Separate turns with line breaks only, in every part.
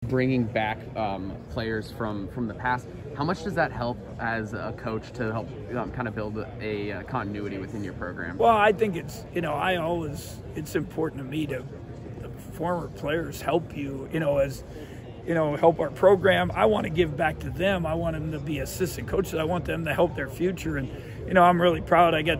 bringing back players from the past. How much does that help as a coach to help kind of build a continuity within your program?
Well, I think it's, it's important to me to the former players help you, as, help our program. I want to give back to them. I want them to be assistant coaches. I want them to help their future. And, I'm really proud. I got,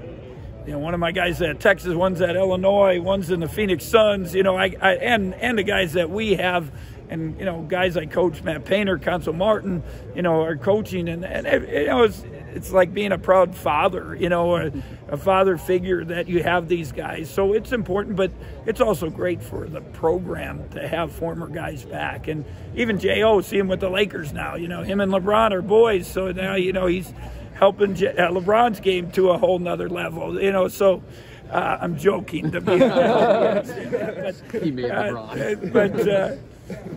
one of my guys at Texas, one's at Illinois, one's in the Phoenix Suns, and the guys that we have, and, guys I coach, Matt Painter, Council Martin, are coaching. And it's like being a proud father, a father figure that you have these guys. So it's important, but it's also great for the program to have former guys back. And even J.O., see him with the Lakers now, him and LeBron are boys. So now, he's helping LeBron's game to a whole nother level, so I'm joking to be
he made LeBron.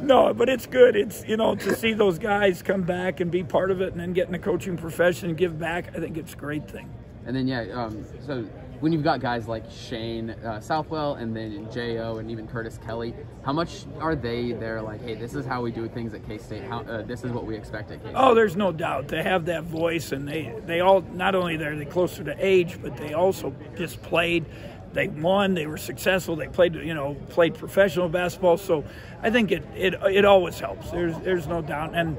No, but it's good. It's, to see those guys come back and be part of it and then get in the coaching profession and give back, I think it's a great thing.
And then, so when you've got guys like Shane Southwell and then J.O. and even Curtis Kelly, how much are they there like, hey, this is how we do things at K-State, this is what we expect at K-State? Oh,
there's no doubt. They have that voice, and they all, not only are they closer to age, but they also just played. They won. They were successful. They played, played professional basketball. So I think it always helps. There's no doubt. And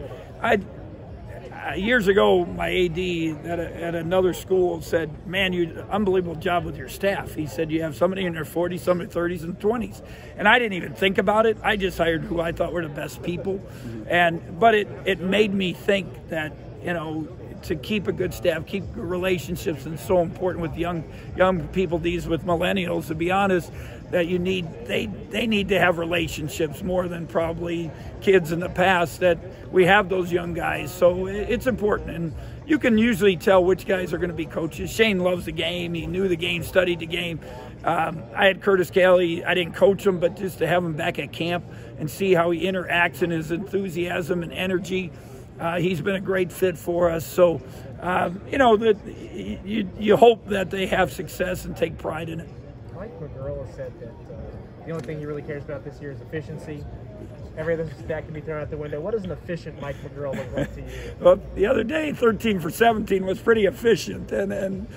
years ago, my AD at another school said, "Man, you did an unbelievable job with your staff." He said, "You have somebody in their 40s, some in their 30s and 20s." And I didn't even think about it. I just hired who I thought were the best people. But it made me think that, to keep a good staff, keep relationships, and so important with young people, with millennials, to be honest, that they need to have relationships more than probably kids in the past, that we have those young guys. So it's important, and you can usually tell which guys are going to be coaches. Shane loves the game. He knew the game, studied the game. I had Curtis Kelly. I didn't coach him, but just to have him back at camp and see how he interacts and his enthusiasm and energy, he's been a great fit for us. So, that you hope that they have success and take pride in it.
Mike McGurl said that the only thing he really cares about this year is efficiency. Every other stat can be thrown out the window. What does an efficient Mike McGurl look like to you?
Well, the other day, 13 for 17 was pretty efficient, and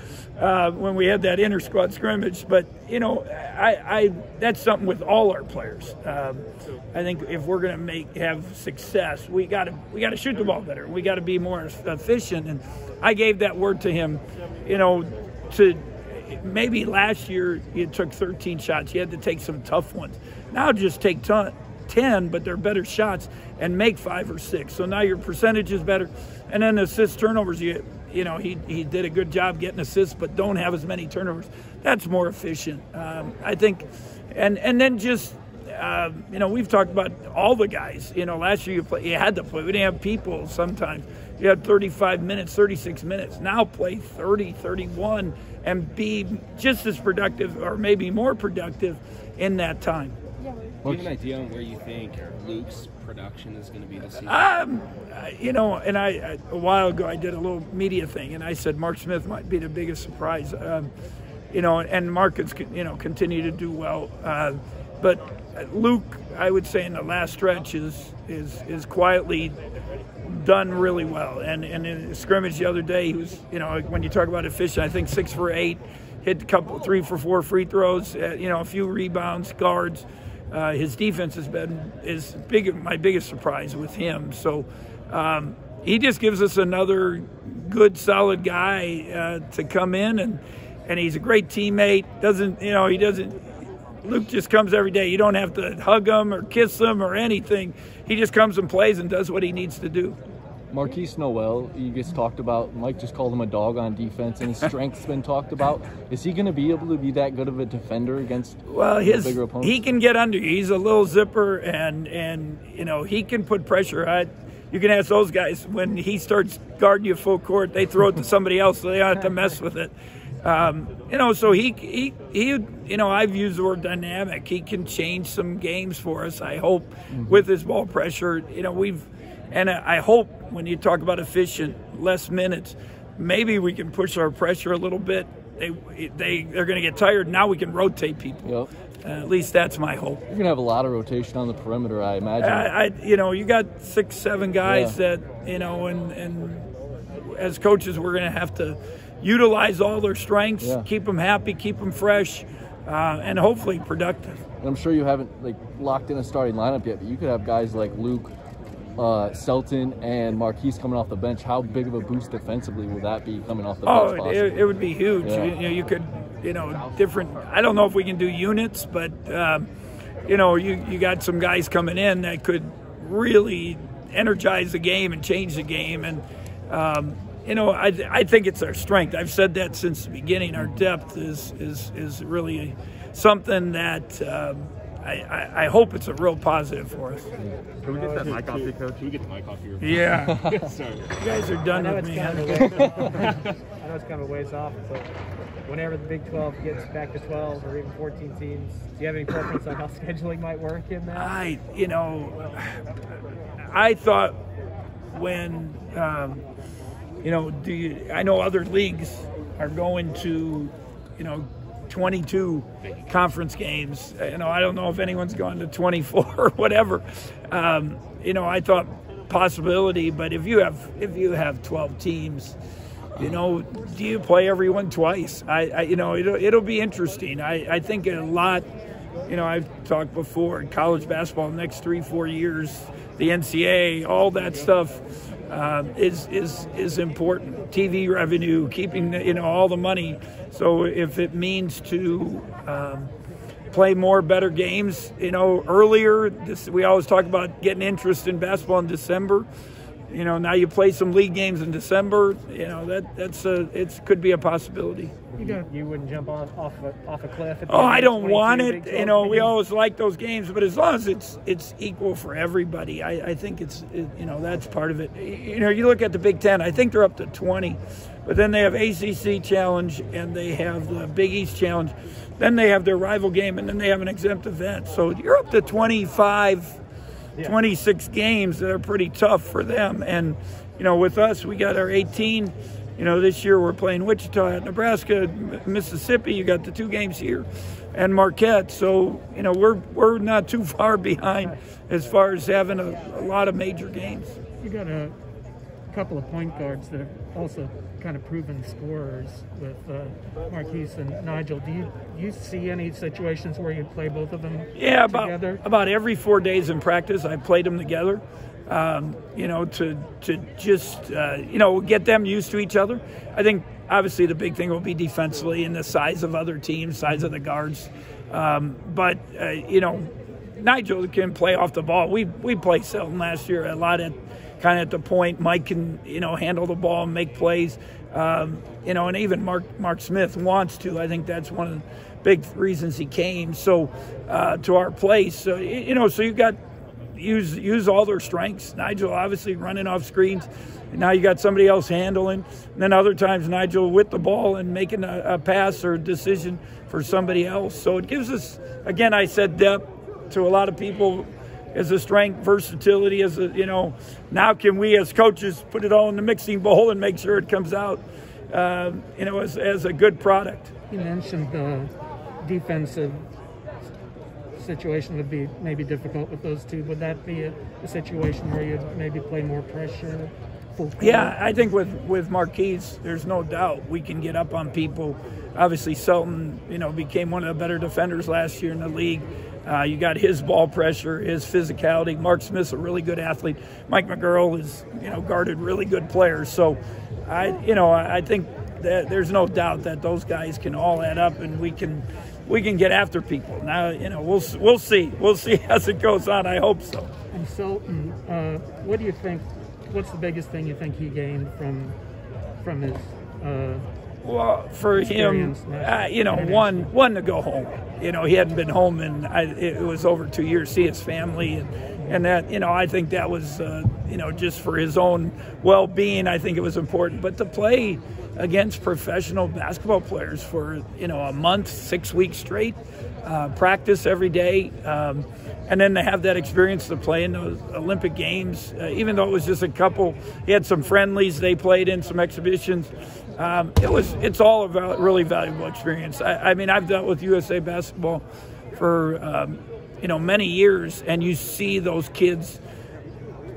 when we had that inter-squad scrimmage. But I that's something with all our players. I think if we're going to have success, we got to shoot the ball better. We got to be more efficient. And I gave that word to him. To maybe last year you took 13 shots. You had to take some tough ones. Now just take 10, but they're better shots, and make 5 or 6. So now your percentage is better. And then assist turnovers, he did a good job getting assists, but don't have as many turnovers. That's more efficient, I think. And then just we've talked about all the guys. Last year you had to play. We didn't have people sometimes. You had 35 minutes, 36 minutes. Now play 30, 31, and be just as productive or maybe more productive in that time.
Do you have an idea on where you think Luke's production is going to be this season?
And a while ago I did a little media thing, and I said Mark Smith might be the biggest surprise. And Mark has, continue to do well. But Luke, I would say in the last stretch is quietly done really well. And in the scrimmage the other day, he was, when you talk about efficient, I think 6 for 8, hit a couple, 3 for 4 free throws, a few rebounds, guards. His defense has been my biggest surprise with him. So he just gives us another good, solid guy to come in, and he's a great teammate. Luke just comes every day. You don't have to hug him or kiss him or anything. He just comes and plays and does what he needs to do.
Marquis Noel, you just talked about, Mike just called him a dog on defense, and his strength's been talked about. Is he going to be able to be that good of a defender against bigger opponents?
He can get under you. He's a little zipper, and he can put pressure. You can ask those guys, when he starts guarding you full court, they throw it to somebody else, so they don't have to mess with it. So he I've used the word dynamic. He can change some games for us, I hope, with his ball pressure. And I hope when you talk about efficient, less minutes, maybe we can push our pressure a little bit. They're going to get tired. Now we can rotate people. At least that's my hope.
You're gonna have a lot of rotation on the perimeter, I imagine.
You got 6, 7 guys that, and as coaches, we're gonna have to utilize all their strengths, keep them happy, keep them fresh, and hopefully productive.
And I'm sure you haven't locked in a starting lineup yet, but you could have guys like Luke, Selton, and Marquis coming off the bench. How big of a boost defensively will that be coming off the bench?
Oh, it would be huge. Yeah. You could, different. I don't know if we can do units, but you got some guys coming in that could really energize the game and change the game. And I think it's our strength. I've said that since the beginning. Our depth is really something that I hope it's a real positive for us.
Can we get that mic off you, Coach? Can we get the mic off you?
Yeah.
Sorry.
You guys are done with me.
I know it's kind of a ways off, but whenever the Big 12 gets back to 12 or even 14 teams, do you have any preference on how scheduling might work in that?
I thought when, I know other leagues are going to, 22 conference games. I don't know if anyone's gone to 24 or whatever. I thought possibility, but if you have 12 teams, do you play everyone twice? It'll be interesting. I think a lot. I've talked before, college basketball the next 3-4 years, the NCAA, all that stuff is important. TV revenue, keeping all the money. So if it means to play more better games, earlier, we always talk about getting interest in basketball in December. Now you play some league games in December. It could be a possibility.
You wouldn't jump off a cliff.
I don't want it. We always like those games, but as long as it's equal for everybody, I think it's that's part of it. You look at the Big Ten. I think they're up to 20, but then they have ACC Challenge and they have the Big East Challenge. Then they have their rival game, and then they have an exempt event. So you're up to 25. 26 games that are pretty tough for them. And, with us, we got our 18. This year we're playing Wichita at Nebraska, Mississippi. You got the 2 games here and Marquette. So, we're not too far behind as far as having a lot of major games.
You got a couple of point guards that are also kind of proven scorers with Marquis and Nigel. Do you see any situations where you play both of them together?
About every 4 days in practice, I played them together, to just, get them used to each other. I think, obviously, the big thing will be defensively and the size of other teams, size of the guards. But Nigel can play off the ball. We played Selton last year a lot at the point. Mike can, handle the ball and make plays. And even Mark Smith wants to. I think that's one of the big reasons he came. So to our place, so you got use all their strengths. Nigel obviously running off screens. And now you got somebody else handling. And then other times Nigel with the ball and making a pass or decision for somebody else. So it gives us, again, I said depth to a lot of people. As a strength, versatility, now can we as coaches put it all in the mixing bowl and make sure it comes out, as a good product.
You mentioned the defensive situation would be maybe difficult with those two. Would that be a situation where you'd maybe play more pressure?
Yeah, I think with Marquis, there's no doubt we can get up on people. Obviously, Selton, became one of the better defenders last year in the league. You got his ball pressure, his physicality. Mark Smith's a really good athlete. Mike McGurl is, guarded really good players. So, I think that there's no doubt that those guys can all add up, and we can get after people. Now, we'll see. We'll see as it goes on. I hope so.
And Selton, what do you think? What's the biggest thing you think he gained from his?
Well, for him, one to go home. He hadn't been home, and it was over 2 years. See his family, and that, I think that was, just for his own well-being. I think it was important. But to play against professional basketball players for a month, 6 weeks straight, practice every day, and then to have that experience to play in those Olympic Games, even though it was just a couple. He had some friendlies they played in, some exhibitions. It's all a really valuable experience. I mean, I've dealt with USA basketball for many years, and you see those kids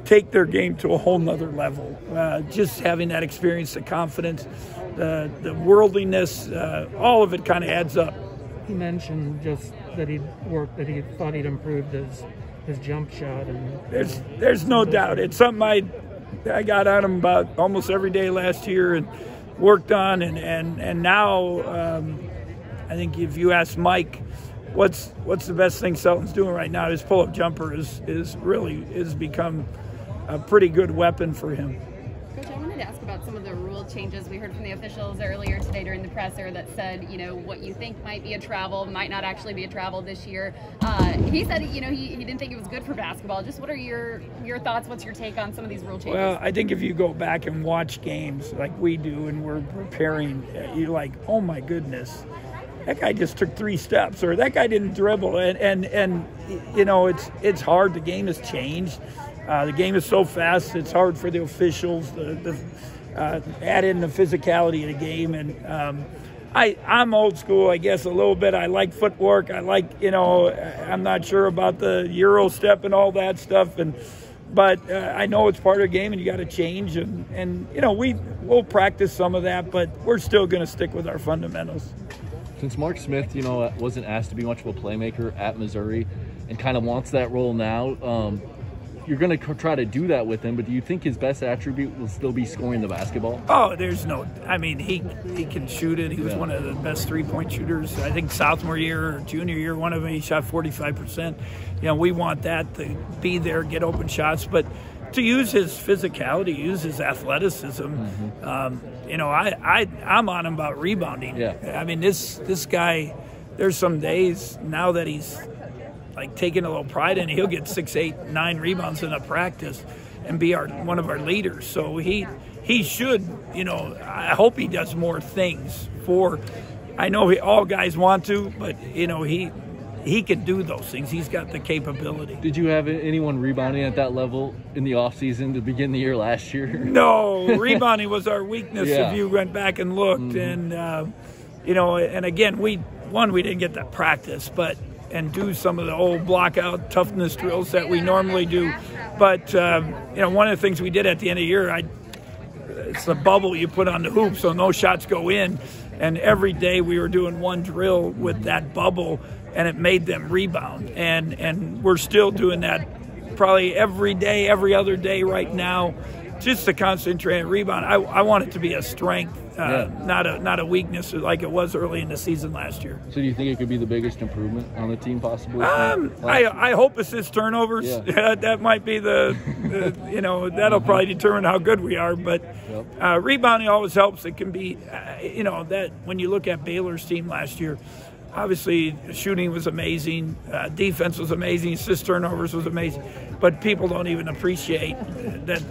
take their game to a whole nother level. Just having that experience, the confidence, the worldliness, all of it kind of adds up.
He mentioned just that he thought he'd improved his jump shot, and
there's no doubt. It's something I got on him about almost every day last year and worked on, and now I think if you ask Mike, what's the best thing Selton's doing right now, his pull-up jumper is become a pretty good weapon for him.
Coach, I wanted to ask about some of the rule changes we heard from the officials earlier today during the presser that said, what you think might be a travel might not actually be a travel this year. He said, he didn't think it was good for basketball. Just what are your thoughts? What's your take on some of these rule changes?
Well, I think if you go back and watch games like we do and we're preparing, you're like, oh my goodness, that guy just took 3 steps, or that guy didn't dribble. And it's hard. The game has changed. The game is so fast, it's hard for the officials to add in the physicality of the game. And I'm old school, I guess, a little bit. I like footwork. I like, I'm not sure about the Euro step and all that stuff. But I know it's part of the game, and you got to change. And we'll practice some of that, but we're still going to stick with our fundamentals.
Since Mark Smith, wasn't asked to be much of a playmaker at Missouri and kind of wants that role now, you're going to try to do that with him, but do you think his best attribute will still be scoring the basketball?
Oh, he can shoot it. He was one of the best three-point shooters. I think sophomore year or junior year, one of them, he shot 45%. We want that to be there, get open shots, but to use his physicality, use his athleticism. I'm on him about rebounding.
Yeah.
I mean, this guy, there's some days now that he's like taking a little pride in it. He'll get 6, 8, 9 rebounds in a practice and be one of our leaders. So he should, I hope he does more things I know all guys want to, but he can do those things. He's got the capability.
Did you have anyone rebounding at that level in the offseason to begin the year last year?
No, rebounding was our weakness if you went back and looked.
Mm-hmm.
And again, we didn't get that practice, and do some of the old block-out toughness drills that we normally do. But, one of the things we did at the end of the year, it's the bubble you put on the hoop so no shots go in. And every day we were doing one drill with that bubble, and it made them rebound. And we're still doing that probably every day, every other day right now, just to concentrate on rebound. I want it to be a strength, not a weakness like it was early in the season last year.
So do you think it could be the biggest improvement on the team possibly?
I hope it's his turnovers. Yeah. That might be that'll probably determine how good we are. But rebounding always helps. It can be, that when you look at Baylor's team last year, obviously shooting was amazing, defense was amazing, assist turnovers was amazing. But people don't even appreciate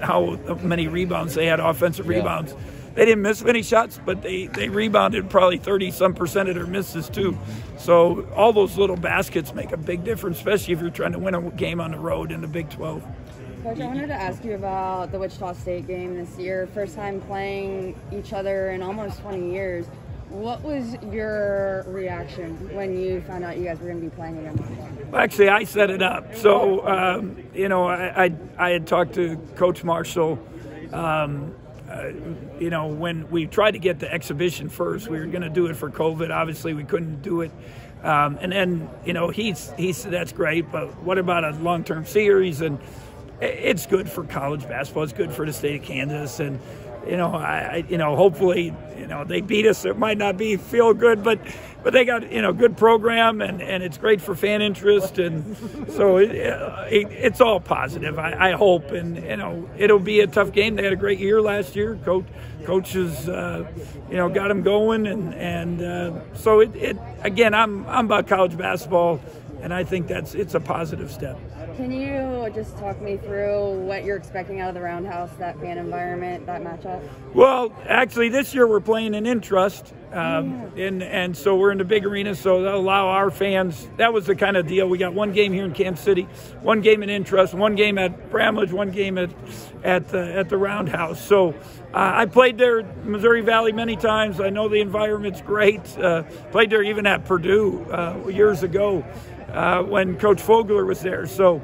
how many rebounds they had, offensive rebounds. They didn't miss many shots, but they rebounded probably 30-some% of their misses too. So all those little baskets make a big difference, especially if you're trying to win a game on the road in the Big 12.
Coach, I wanted to ask you about the Wichita State game this year. First time playing each other in almost 20 years. What was your reaction when you found out you guys were going to be playing again?
Well, actually, I set it up. So, I had talked to Coach Marshall. When we tried to get the exhibition first, we were going to do it for COVID. Obviously, we couldn't do it. And then, he said, that's great, but what about a long-term series? And it's good for college basketball. It's good for the state of Kansas. And, hopefully, they beat us. It might not feel good, but they got, good program, and it's great for fan interest. And so it's all positive, I hope. And, it'll be a tough game. They had a great year last year. Coaches, got them going. And so again, I'm about college basketball, and I think it's a positive step.
Can you just talk me through what you're expecting out of the Roundhouse, that fan environment, that matchup?
Well, actually, this year we're playing in Intrust, and so we're in the big arena, so that'll allow our fans. That was the kind of deal. We got one game here in Kansas City, one game in Intrust, one game at Bramlage, one game at the Roundhouse. So I played there at Missouri Valley many times. I know the environment's great. Played there even at Purdue years ago. when Coach Fogler was there. So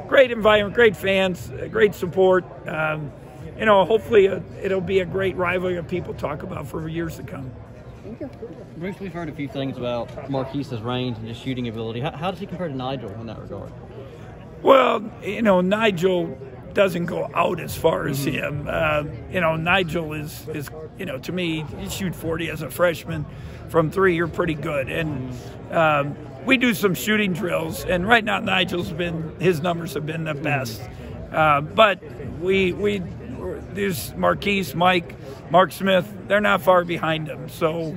great environment, great fans, great support. Hopefully it'll be a great rivalry that people talk about for years to come.
Bruce, we've heard a few things about Marquise's range and his shooting ability. How does he compare to Nigel in that regard?
Well, Nigel doesn't go out as far as him. Nigel is to me, you shoot 40 as a freshman from 3, you're pretty good. And we do some shooting drills, and right now his numbers have been the best. But there's Marquis, Mark Smith, they're not far behind him. So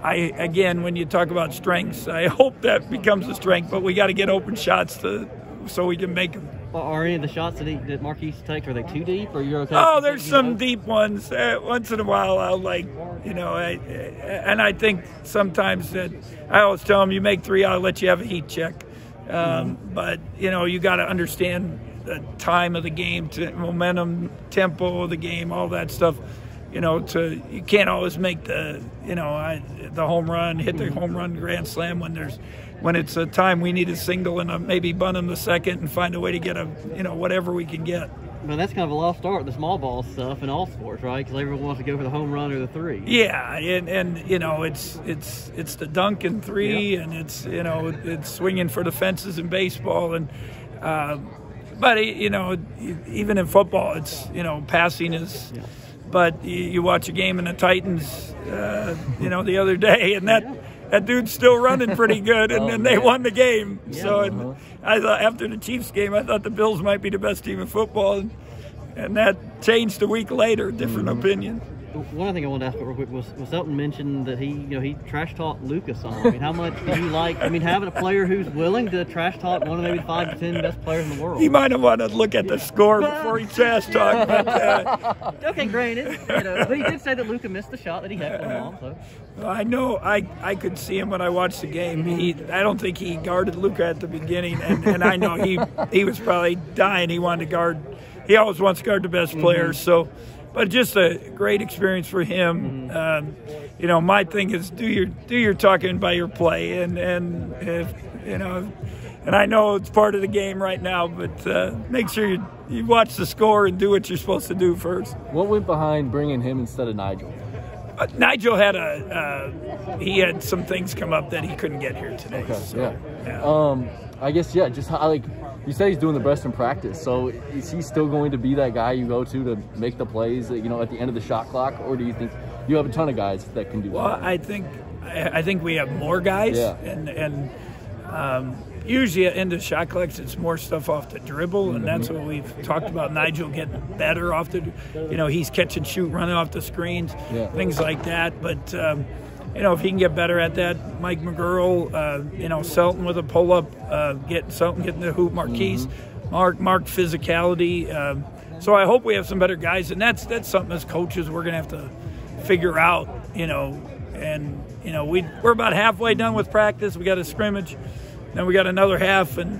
again, when you talk about strengths, I hope that becomes a strength, but we got to get open shots so we can make them.
Well, are any of the shots that Marquis takes, are they too deep, or you're okay?
Oh, there's some deep ones. Once in a while, I'll and I think sometimes that I always tell them, you make 3, I'll let you have a heat check. But, you got to understand the time of the game, momentum, tempo of the game, all that stuff. You can't always make the home run, hit the home run grand slam when it's a time we need a single and maybe bunt him the second and find a way to get whatever we can get.
Well, that's kind of a lost art, the small ball stuff in all sports, right? Because everyone wants to go for the home run or the 3.
Yeah, and it's the dunk and 3, and it's swinging for the fences in baseball, and but even in football, it's passing is. Yeah. But you watch a game in the Titans, the other day, and that dude's still running pretty good, and they won the game. Yeah. So I thought after the Chiefs game, I thought the Bills might be the best team in football, and that changed a week later. Different opinion.
One other thing I wanted to ask real quick was Elton mentioned that he trash talked Lucas on. I mean, how much do you having a player who's willing to trash talk one of maybe 5 to 10 best players in the world?
He might have wanted to look at the score before he trash talked. But,
okay, granted, but he did say that Luka missed the shot that he had going on. So
I know I could see him when I watched the game. I don't think he guarded Luka at the beginning, and I know he was probably dying. He wanted to guard. He always wants to guard the best players. So. But just a great experience for him. My thing is do your talking by your play, and if, and I know it's part of the game right now, but make sure you watch the score and do what you're supposed to do first.
What went behind bringing him instead of Nigel?
Nigel had he had some things come up that he couldn't get here today.
Okay,
so,
yeah. I guess, just how, you say he's doing the best in practice, so is he still going to be that guy you go to make the plays, at the end of the shot clock, or do you think you have a ton of guys that can do that?
Well, I think we have more guys, and usually at the end of shot clocks, it's more stuff off the dribble, and that's what we've talked about. Nigel getting better off the, he's catch and shoot, running off the screens, things like that, but. If he can get better at that, Mike McGurl, Selton with a pull-up, Selton getting the hoop, Marquis, Mark physicality. So I hope we have some better guys, and that's something as coaches we're going to have to figure out, and, we're about halfway done with practice. We got a scrimmage, then we got another half, and,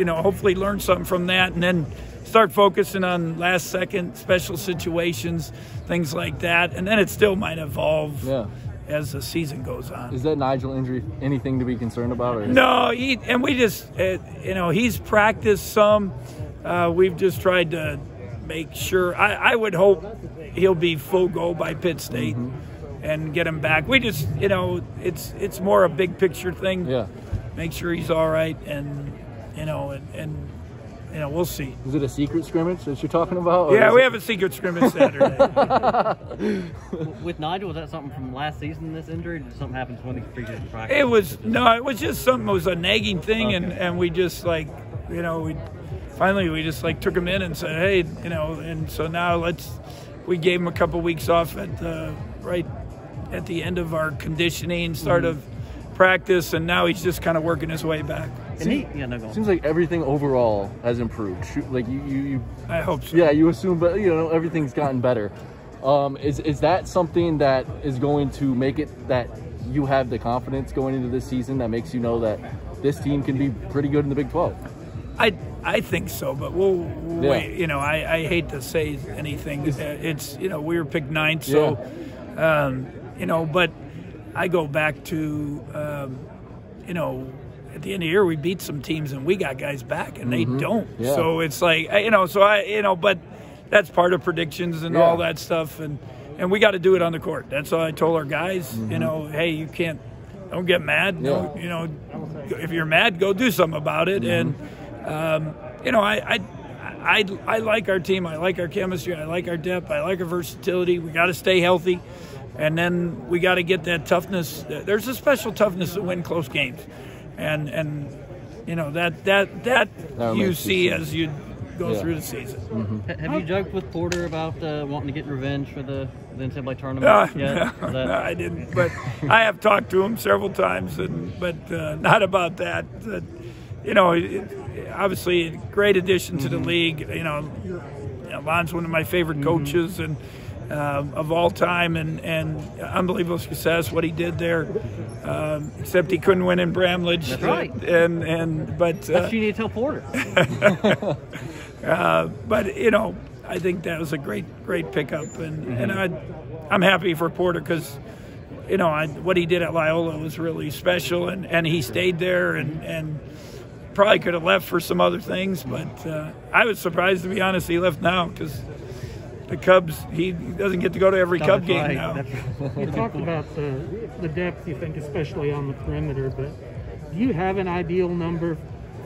hopefully learn something from that, and then start focusing on last-second special situations, things like that, and then it still might evolve. Yeah. As the season goes on.
Is that Nigel injury anything to be concerned about? Or
no, he's practiced some. We've just tried to make sure. I would hope he'll be full go by Pitt State and get him back. We just, it's more a big picture thing. Yeah. Make sure he's all right, and we'll see.
Is it a secret scrimmage that you're talking about?
Yeah, we have a secret scrimmage Saturday.
With Nigel, was that something from last season, this injury, or did something happen when he preseason practice?
It was just something, it was a nagging thing, and we just we just took him in and said, hey, and so now we gave him a couple weeks off right at the end of our conditioning, start of practice, and now he's just kind of working his way back.
Seems like everything overall has improved. You
I hope so.
Yeah, you assume, but everything's gotten better. Is that something that is going to make it that you have the confidence going into this season that makes you know that this team can be pretty good in the Big 12?
I think so, but we'll wait. I hate to say anything. It's we were picked 9th, so but I go back to at the end of the year, we beat some teams and we got guys back and they don't.
Yeah.
So it's like, but that's part of predictions and all that stuff. And we got to do it on the court. That's all I told our guys, hey, don't get mad.
Yeah.
If you're mad, go do something about it. And, I like our team. I like our chemistry. I like our depth. I like our versatility. We got to stay healthy. And then we got to get that toughness. There's a special toughness to win close games. And that you see as you go through the season.
Have you joked with Porter about wanting to get revenge for the NCAA tournament?
No, I didn't. But I have talked to him several times, but not about that. Obviously, a great addition to the league. Lon's one of my favorite coaches and of all time, and unbelievable success what he did there. Except he couldn't win in Bramlage.
That's right.
But
that's what you need to tell Porter.
But I think that was a great pickup, and I'm happy for Porter because what he did at Loyola was really special, and he stayed there and probably could have left for some other things, but I was surprised, to be honest, he left now because the Cubs, he doesn't get to go to every Cub game now.
You talked about the depth, you think, especially on the perimeter, but do you have an ideal number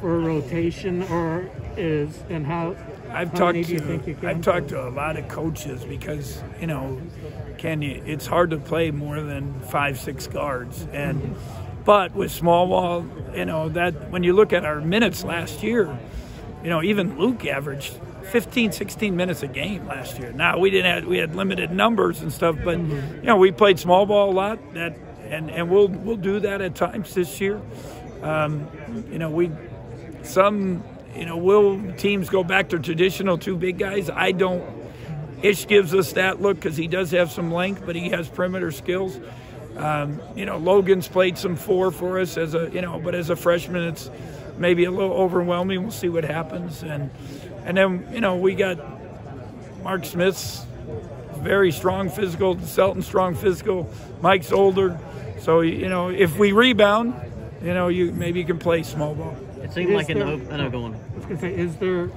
for rotation, or how many do you think you can?
I've talked to a lot of coaches because it's hard to play more than 5-6 guards, but with small ball, that when you look at our minutes last year, even Luke averaged 15, 16 minutes a game last year. Now we had limited numbers and stuff, but we played small ball a lot. And we'll do that at times this year. Will teams go back to traditional 2 big guys? I don't. Ish gives us that look because he does have some length, but he has perimeter skills. Logan's played some 4 for us but as a freshman, it's maybe a little overwhelming. We'll see what happens. And then, we got Mark Smith's very strong physical, Selton strong physical, Mike's older. So, if we rebound, you can play small ball.
It seems like go on.
I was going to say, is there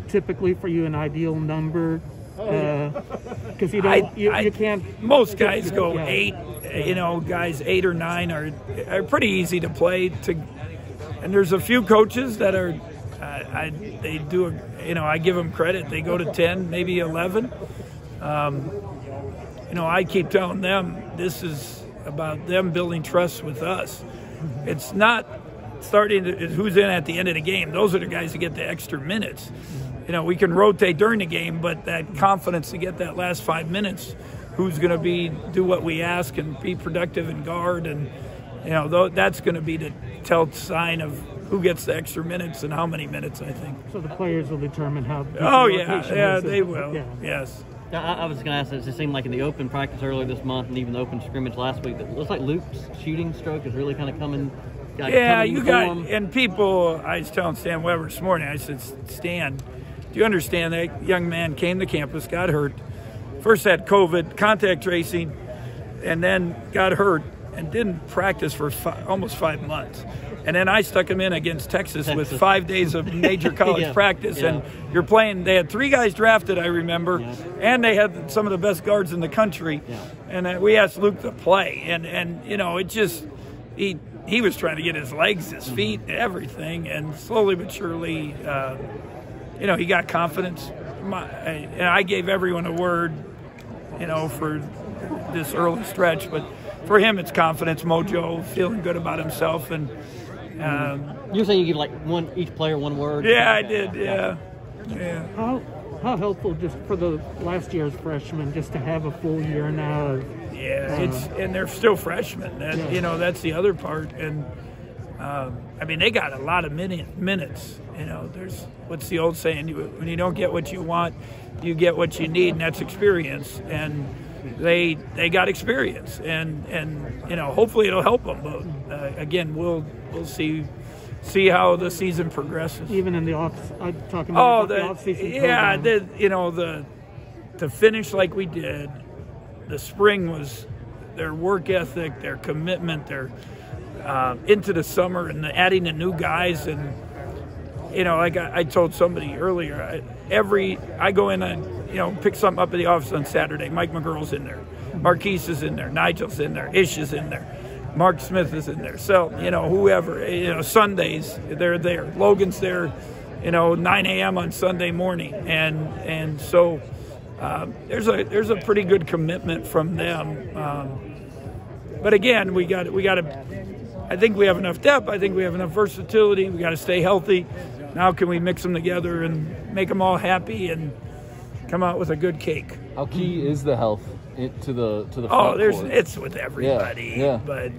typically for you an ideal number? Because you can't.
Most guys go 8. Guys 8 or 9 are pretty easy to play. And there's a few coaches that are. They do. I give them credit. They go to 10, maybe 11. I keep telling them this is about them building trust with us. It's not starting to who's in at the end of the game. Those are the guys that get the extra minutes. We can rotate during the game, but that confidence to get that last 5 minutes, who's going to do what we ask and be productive and guard, and that's going to be the tell sign of who gets the extra minutes and how many minutes, I think.
So the players will determine how.
They will. Yeah. Yes.
I was going to ask, it seemed like in the open practice earlier this month and even the open scrimmage last week, it looks like Luke's shooting stroke is really kind of coming.
And people, I was telling Stan Weber this morning, I said, Stan, do you understand that young man came to campus, got hurt, first had COVID, contact tracing, and then got hurt and didn't practice for almost 5 months. And then I stuck him in against Texas with 5 days of major college practice. And you're playing, they had 3 guys drafted, I remember, and they had some of the best guards in the country. And we asked Luke to play. And it just, he was trying to get his legs, his feet, everything. And slowly but surely, he got confidence. And I gave everyone a word, for this early stretch. But for him, it's confidence, mojo, feeling good about himself. And
you're saying you give each player one word?
Yeah, I did. Yeah.
How helpful just for the last year's freshmen just to have a full year now?
And they're still freshmen. That's the other part. And they got a lot of minutes. There's what's the old saying? When you don't get what you want, you get what you need, and that's experience. And they got experience, and hopefully it'll help them. But again, we'll see how the season progresses.
Even in the off, I'm talking about the off-season program.
To finish like we did, the spring was their work ethic, their commitment, their into the summer and adding the new guys. And, like I told somebody earlier, I go in and, pick something up at the office on Saturday. Mike McGurl's in there. Marquis is in there. Nigel's in there. Ish is in there. Mark Smith is in there. So, whoever, Sundays, they're there. Logan's there, 9 a.m. on Sunday morning. And so there's a pretty good commitment from them. But again, we got to, I think we have enough depth. I think we have enough versatility. We got to stay healthy. Now can we mix them together and make them all happy and come out with a good cake?
How key is the health to the
front
court?
It's with everybody.
Yeah.
But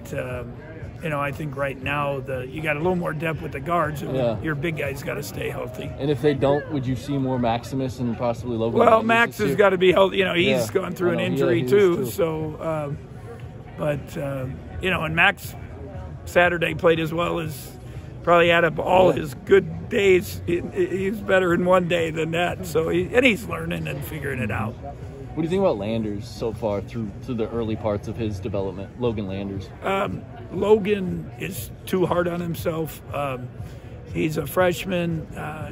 I think right now you got a little more depth with the guards. And your big guys got to stay healthy.
And if they don't, would you see more Maximus and possibly Logan?
Well, Max has got to be healthy. He's gone through an injury too. So, and Max Saturday played as well as probably add up all his good days. He's better in one day than that. So he's learning and figuring it out.
What do you think about Landers so far through the early parts of his development? Logan Landers.
Logan is too hard on himself. He's a freshman.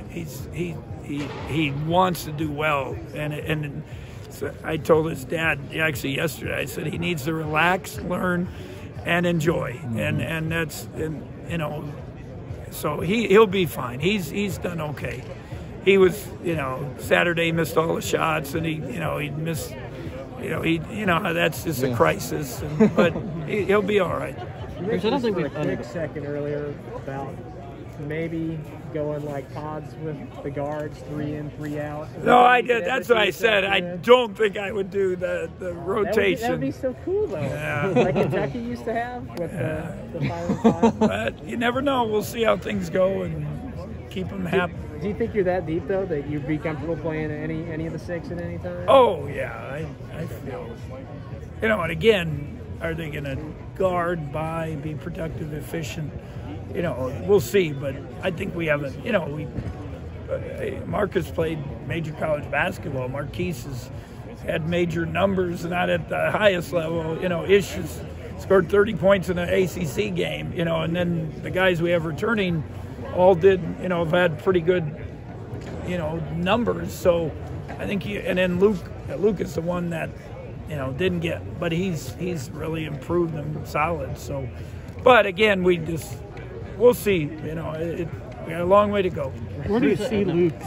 He wants to do well, and so I told his dad actually yesterday. I said he needs to relax, learn, and enjoy, and that's So he'll be fine. He's done okay. He was, Saturday missed all the shots, and he missed, that's just a crisis. But he'll be all right.
You mentioned for a quick second earlier about maybe going like pods with the guards, 3 in, 3 out.
No, I did. That's what I said. I don't think I would do the rotation.
That would be so cool, though.
Yeah.
Like Kentucky used to have with the 5 and 5.
But you never know. We'll see how things go and keep them happy.
Do you think you're that deep, though, that you'd be comfortable playing any of the 6 at any time?
Oh, yeah. I feel. And again, are they going to guard, be productive, efficient? We'll see. But I think we have Marcus played major college basketball. Marquis has had major numbers, not at the highest level. Ish has scored 30 points in an ACC game, and then the guys we have returning all did, have had pretty good, numbers. So I think and then Luke is the one that, didn't get, but he's really improved and solid. So, but again, we'll see, we got a long way to go.
Where do you see Luke